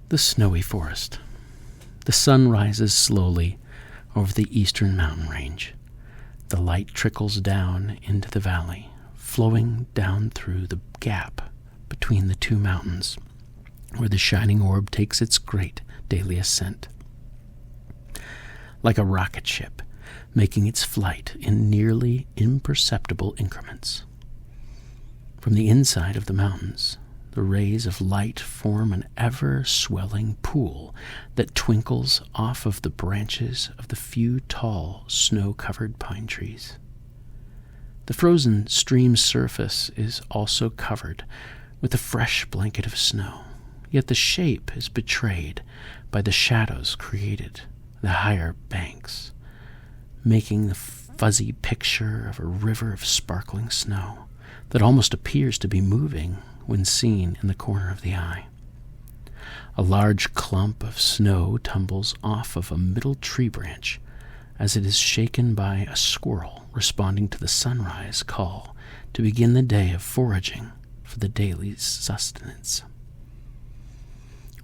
The snowy forest. The sun rises slowly over the eastern mountain range. The light trickles down into the valley, flowing down through the gap between the two mountains, where the shining orb takes its great daily ascent. Like a rocket ship, making its flight in nearly imperceptible increments. From the inside of the mountains, the rays of light form an ever-swelling pool that twinkles off of the branches of the few tall, snow-covered pine trees. The frozen stream's surface is also covered with a fresh blanket of snow, yet the shape is betrayed by the shadows created the higher banks, making the fuzzy picture of a river of sparkling snow that almost appears to be moving when seen in the corner of the eye. A large clump of snow tumbles off of a middle tree branch as it is shaken by a squirrel responding to the sunrise call to begin the day of foraging for the daily sustenance.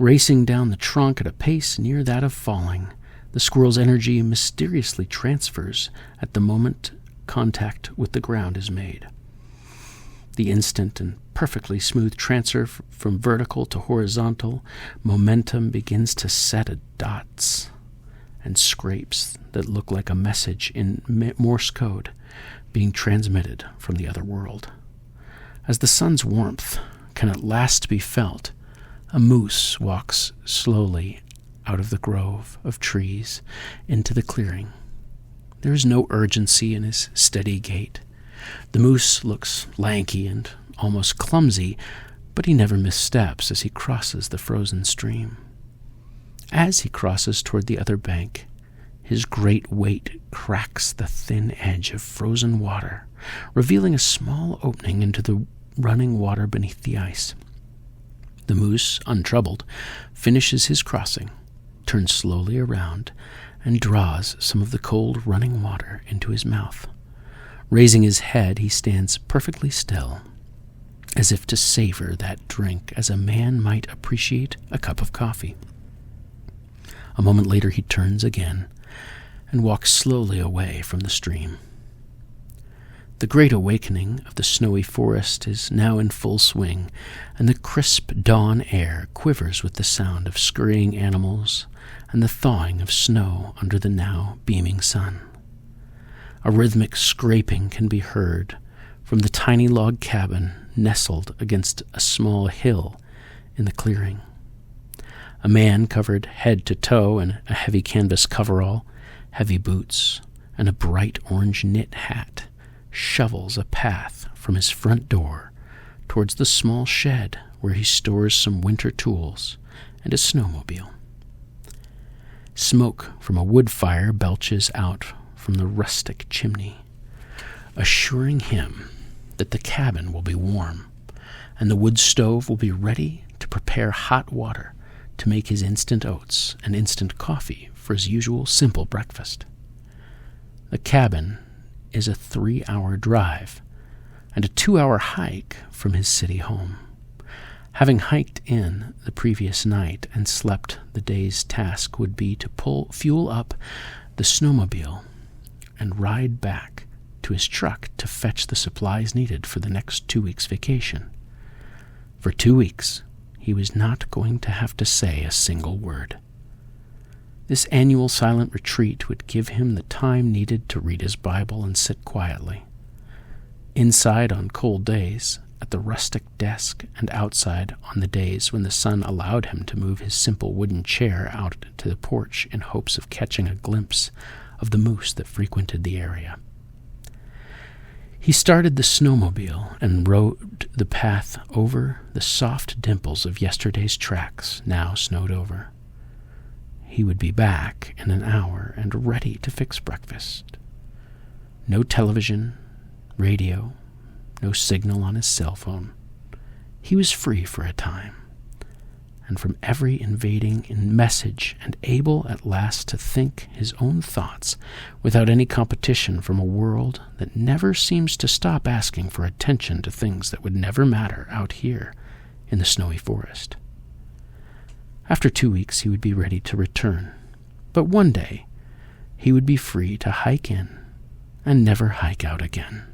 Racing down the trunk at a pace near that of falling, the squirrel's energy mysteriously transfers at the moment contact with the ground is made. The instant and perfectly smooth transfer from vertical to horizontal momentum begins to set at dots and scrapes that look like a message in Morse code being transmitted from the other world. As the sun's warmth can at last be felt, a moose walks slowly out of the grove of trees into the clearing. There is no urgency in his steady gait. The moose looks lanky and almost clumsy, but he never missteps as he crosses the frozen stream. As he crosses toward the other bank, his great weight cracks the thin edge of frozen water, revealing a small opening into the running water beneath the ice. The moose, untroubled, finishes his crossing, turns slowly around, and draws some of the cold running water into his mouth. Raising his head, he stands perfectly still, as if to savor that drink as a man might appreciate a cup of coffee. A moment later he turns again and walks slowly away from the stream. The great awakening of the snowy forest is now in full swing, and the crisp dawn air quivers with the sound of scurrying animals and the thawing of snow under the now beaming sun. A rhythmic scraping can be heard from the tiny log cabin nestled against a small hill in the clearing. A man covered head to toe in a heavy canvas coverall, heavy boots, and a bright orange knit hat shovels a path from his front door towards the small shed where he stores some winter tools and a snowmobile. Smoke from a wood fire belches out from the rustic chimney, assuring him that the cabin will be warm and the wood stove will be ready to prepare hot water to make his instant oats and instant coffee for his usual simple breakfast. The cabin is a 3-hour drive and a 2-hour hike from his city home. Having hiked in the previous night and slept, the day's task would be to fuel up the snowmobile and ride back to his truck to fetch the supplies needed for the next 2 weeks' vacation. For 2 weeks, he was not going to have to say a single word. This annual silent retreat would give him the time needed to read his Bible and sit quietly. Inside on cold days, at the rustic desk, and outside on the days when the sun allowed him to move his simple wooden chair out to the porch in hopes of catching a glimpse of the moose that frequented the area. He started the snowmobile and rode the path over the soft dimples of yesterday's tracks, now snowed over. He would be back in an hour and ready to fix breakfast. No television, radio, no signal on his cell phone. He was free for a time, and from every invading message, and able at last to think his own thoughts without any competition from a world that never seems to stop asking for attention to things that would never matter out here in the snowy forest. After 2 weeks, he would be ready to return. But one day, he would be free to hike in and never hike out again.